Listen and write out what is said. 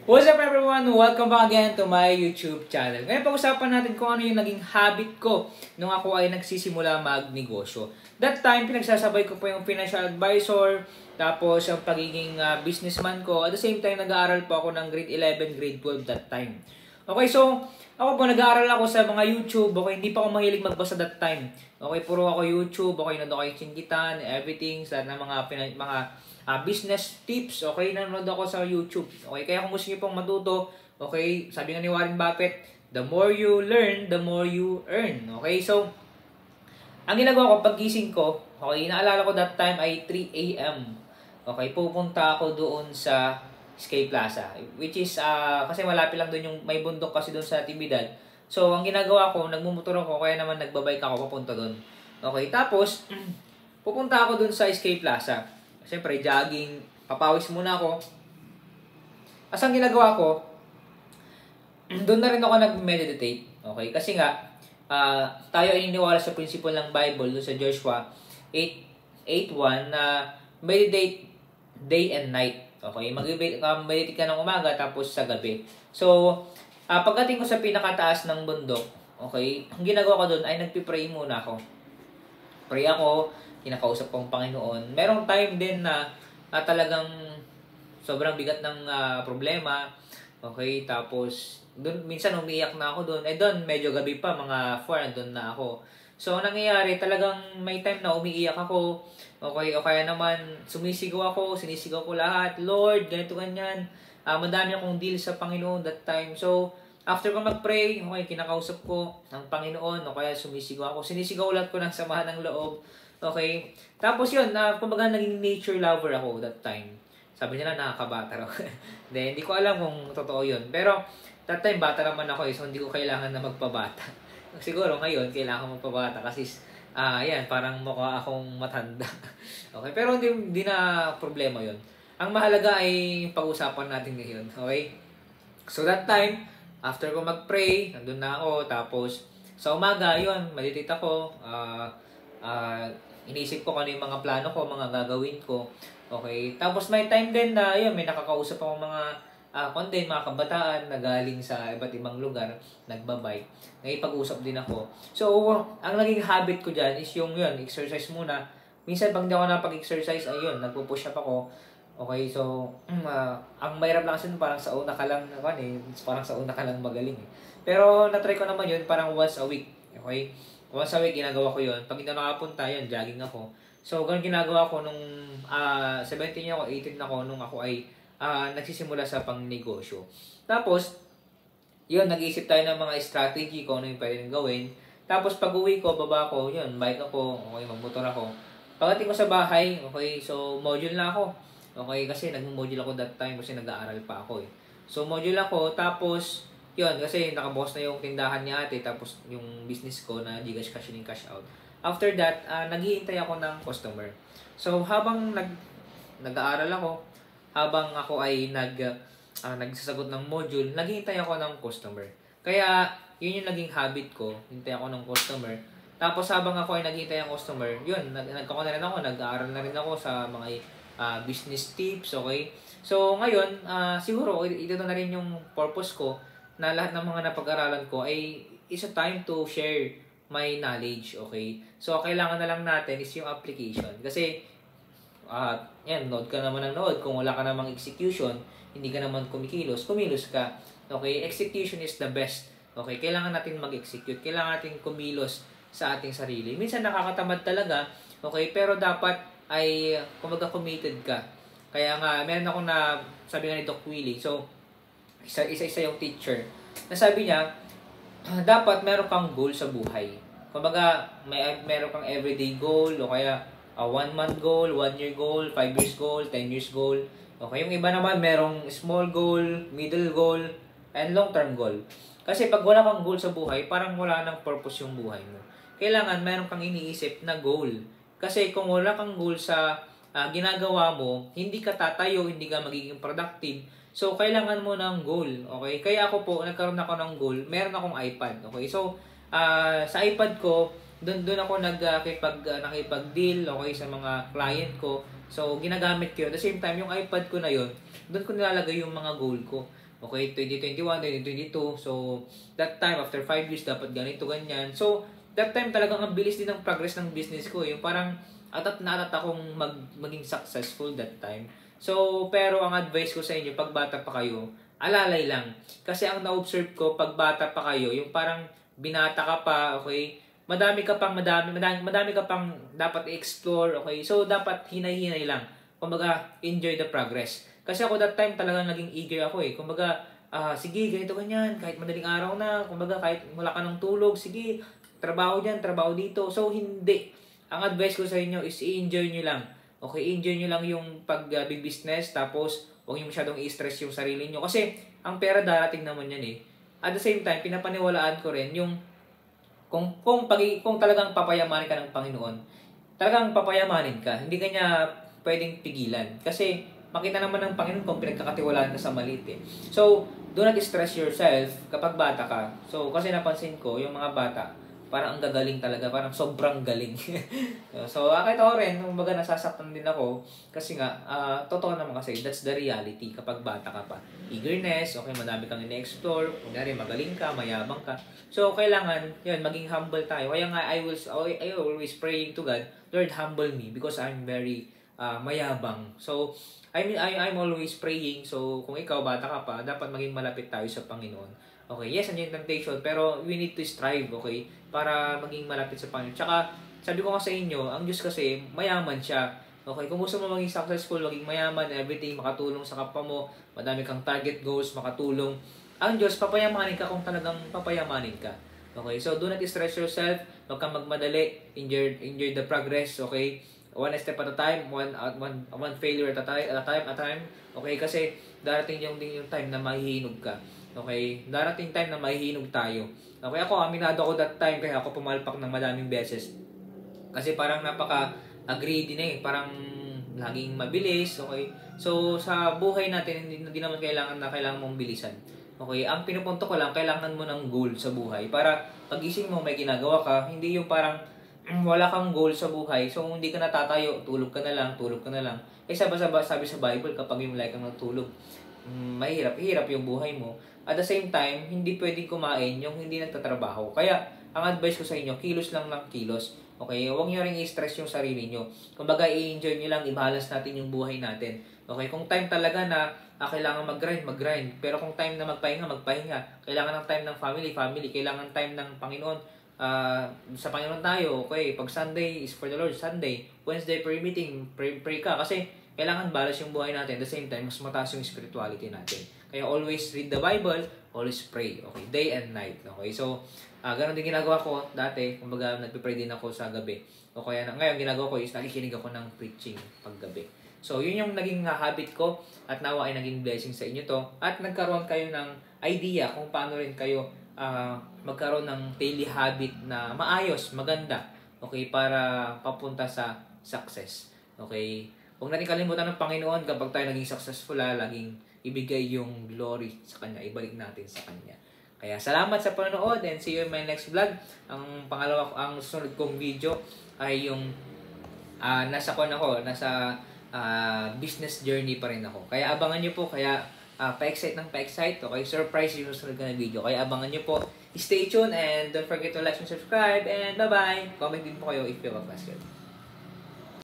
What's up everyone? Welcome back again to my YouTube channel. Ngayon pag-usapan natin kung ano yung naging habit ko nung ako ay nagsisimula magnegosyo. That time, pinagsasabay ko po yung financial advisor, tapos yung pagiging businessman ko. At the same time, nag-aaral po ako ng grade 11, grade 12 that time. Okay, so ako po nag-aaral ako sa mga YouTube. Okay, hindi pa ako mahilig magbasa that time. Okay, puro ako YouTube. Okay, nanood ako yung Chingitan, everything, sa mga business tips. Okay, nanonood ako sa YouTube. Okay, kaya kung gusto niyo pong matuto, okay, sabi nga ni Warren Buffett, the more you learn, the more you earn. Okay, so ang ginagawa ko paggising ko, okay, naalala ko that time ay 3 AM. Okay, pupunta ako doon sa Sky Plaza, which is kasi malapit lang doon yung may bundok kasi doon sa Tibidad. So ang ginagawa ko, nagmumotor ako, kaya naman nagbabike ako papunta doon. Okay, tapos pupunta ako doon sa Sky Plaza. Siyempre, jogging, papawis muna ako. As ang ginagawa ko, doon na rin ako nag-meditate. Okay? Kasi nga, tayo ay iniwala sa principle ng Bible, doon sa Joshua 8:1 na meditate day and night. Okay? Mag-meditate ka ng umaga, tapos sa gabi. So, pagdating ko sa pinakataas ng bundok, okay, ang ginagawa ko doon ay nagpipray muna ako. Pray ako, kinakausap ko ang Panginoon. Merong time din na talagang sobrang bigat ng problema. Okay, tapos doon minsan umiiyak na ako doon. Doon medyo gabi pa, mga 4 doon na ako. So ang nangyayari, talagang may time na umiiyak ako. Okay, o kaya naman sumisigaw ako, sinisigaw ko lahat. Lord, ganito ganyan. Madami akong deal sa Panginoon that time. So after ko mag-pray, okay, kinakausap ko ang Panginoon, o kaya sumisigaw ako. Sinisigaw ulit ko ng samahan ng loob. Okay? Tapos yun, kumbaga naging nature lover ako that time. Sabi nila nakakabata raw. Hindi ko alam kung totoo yun. Pero that time bata naman ako so hindi ko kailangan na magpabata. Siguro ngayon kailangan magpabata kasi yan, parang mukha akong matanda. Okay? Pero hindi na problema yun. Ang mahalaga ay pag-usapan natin ngayon. Okay? So that time, after ko mag-pray, nandun na ako. Tapos sa umaga, yun, meditate ako. Inisip ko kung ano yung mga plano ko, mga gagawin ko. Okay? Tapos may time din na, yun, may nakakausap ako mga mga kabataan na galing sa iba't ibang lugar, nagbabike. Nakipag-usap din ako. So, ang naging habit ko dyan is yung yun, exercise muna. Minsan, pag di ako napag-exercise, ayun, nagpo-push up ako. Okay, so, ang mahirap lang kasi parang sa una ka lang, parang sa una ka lang magaling. Pero, natry ko naman yun, parang once a week. Okay? Once a week, ginagawa ko yun. Pag hindi na nakapunta, yun, jogging ako. So, ganun ginagawa ko nung 17 ako, 18 ako, nung ako ay nagsisimula sa pangnegosyo. Tapos, yun, nag-iisip tayo ng mga strategy kung ano yung pwedeng gawin. Tapos, pag uwi ko, baba ko, yun, bike ako, okay, magmotor ako. Pagdating ko sa bahay, okay, so, module na ako. Okay, kasi nag-module ako that time kasi nag-aaral pa ako eh. So, module ako, tapos, yun, kasi nakabukas na yung tindahan ni ate, tapos yung business ko na Gcash cash in cash out. After that, naghihintay ako ng customer. So, habang nag-aaral ako, habang ako ay nagsasagot ng module, naghihintay ako ng customer. Kaya, yun yung naging habit ko, hintay ako ng customer. Tapos, habang ako ay naghihintay ng customer, yun, nagkako na rin ako, nag-aaral na rin ako sa mga business tips, okay? So, ngayon, siguro, ito na rin yung purpose ko, na lahat ng mga napag-aralan ko ay is a time to share my knowledge, okay? So, kailangan na lang natin is yung application. Kasi, yan, node ka naman ng node. Kung wala ka namang execution, hindi ka naman kumilos ka. Okay? Execution is the best. Okay? Kailangan natin mag-execute. Kailangan natin kumilos sa ating sarili. Minsan nakakatamad talaga, okay? Pero dapat ay, kumbaga, committed ka. Kaya nga, meron ako na, sabi nga ni Doc Willie, so, isa-isa yung teacher. Nasabi niya, dapat meron kang goal sa buhay. Kumbaga, meron kang everyday goal, o kaya 1-month goal, 1-year goal, 5 years goal, 10 years goal. Okay, yung iba naman merong small goal, middle goal, and long-term goal. Kasi pag wala kang goal sa buhay, parang wala nang purpose yung buhay mo. Kailangan meron kang iniisip na goal. Kasi kung wala kang goal sa ginagawa mo, hindi ka tatayo, hindi ka magiging productive. So, kailangan mo ng goal, okay? Kaya ako po, nagkaroon ako ng goal, meron akong iPad, okay? So, sa iPad ko, doon ako nakipag-deal, okay, sa mga client ko. So, ginagamit ko yun. At the same time, yung iPad ko na yun, doon ko nilalagay yung mga goal ko. Okay, 2021, 2022. So, that time, after 5 years, dapat ganito, ganyan. So, that time talagang ang bilis din ng progress ng business ko. Yung parang atat na atat akong maging successful that time. So, pero ang advice ko sa inyo, pag bata pa kayo, alalay lang. Kasi ang na-observe ko, pag bata pa kayo, yung parang binata ka pa, okay, madami ka pang dapat i-explore, okay? So, dapat hinay-hinay lang. Kumbaga, enjoy the progress. Kasi ako that time talagang naging eager ako eh. Kumbaga, sige, ganito ganyan, kahit madaling araw na, kumbaga, kahit wala ka ng tulog, sige, trabaho dyan, trabaho dito. So, hindi. Ang advice ko sa inyo is i-enjoy nyo lang. Okay, enjoy nyo lang yung big business, tapos huwag nyo masyadong i-stress yung sarili nyo. Kasi, ang pera darating naman yan eh. At the same time, pinapaniwalaan ko rin yung kung talagang papayamanin ka ng Panginoon, talagang papayamanin ka. Hindi ka niya pwedeng pigilan. Kasi makita naman ng Panginoon kung pinagkakatiwalaan ka sa maliit eh. So, do not stress yourself kapag bata ka. So, kasi napansin ko, yung mga bata, parang ang gagaling talaga, parang sobrang galing. So, kahit ako rin, kumbaga nasasaktan din ako, kasi nga, totoo naman kasi, that's the reality kapag bata ka pa. Eagerness, okay, madami kang ina-explore, kunyari, magaling ka, mayabang ka. So, kailangan, yun, maging humble tayo. Kaya nga, I always praying to God, Lord, humble me, because I'm very mayabang. So, I'm always praying. So, kung ikaw, bata ka pa, dapat maging malapit tayo sa Panginoon. Okay, yes, andyan yung temptation, pero we need to strive, okay, para maging malapit sa Panginoon. Tsaka, sabi ko nga sa inyo, ang Diyos kasi, mayaman siya. Okay, kung gusto mo maging successful, maging mayaman, everything, makatulong sa kapwa mo, madami kang target goals, makatulong, ang Diyos, papayamanin ka kung talagang papayamanin ka. Okay, so do not stress yourself, huwag kang magmadali, enjoy the progress, okay? One step at a time, one failure at a time. Okay, kasi darating yung time na mahihinog ka. Okay, darating time na mahihinog tayo. Okay, ako aminado ako that time kaya ako pumalpak ng madaming beses. Kasi parang napaka-greedy na eh, parang laging mabilis, okay? So sa buhay natin hindi naman kailangan mong bilisan. Okay, ang pinupunto ko lang, kailangan mo ng goal sa buhay para pagising mo may ginagawa ka, hindi yung parang wala kang goal sa buhay, so hindi ka natatayo, tulog ka na lang. Eh sabi sa Bible, kapag yung like kang natulog, hirap yung buhay mo. At the same time, hindi pwedeng kumain yung hindi nagtatrabaho. Kaya, ang advice ko sa inyo, kilos lang ng kilos. Okay? Huwag nyo rin i-stress yung sarili nyo. Kumbaga, i-enjoy nyo lang, i-balance natin yung buhay natin. Okay? Kung time talaga na kailangan mag-grind. Pero kung time na magpahinga. Kailangan ng time ng family. Kailangan time ng Panginoon. Sa Panginoon tayo, okay? Pag Sunday is for the Lord, Sunday. Wednesday prayer meeting, pray ka. Kasi, kailangan balance yung buhay natin. At the same time, mas mataas yung spirituality natin. Kaya always read the Bible, always pray. Okay, day and night. Okay, so ganun din ginagawa ko dati. Kumbaga, nagpe-pray din ako sa gabi. O kaya ngayon ginagawa ko is nakikinig ako ng preaching paggabi. So, yun yung naging habit ko at nawa ay naging blessing sa inyo to. At nagkaroon kayo ng idea kung paano rin kayo magkaroon ng daily habit na maayos, maganda. Okay, para papunta sa success. Okay, huwag natin kalimutan ng Panginoon kapag tayo naging successful, laging ibigay yung glory sa Kanya, ibalik natin sa Kanya. Kaya salamat sa panonood and see you in my next vlog. Ang sunod kong video ay yung nasa business journey pa rin ako. Kaya abangan nyo po, kaya pa-excite. Okay, surprise yung sunod ko na video. Kaya abangan nyo po. Stay tuned and don't forget to like and subscribe and bye-bye. Comment din po kayo if you have a question.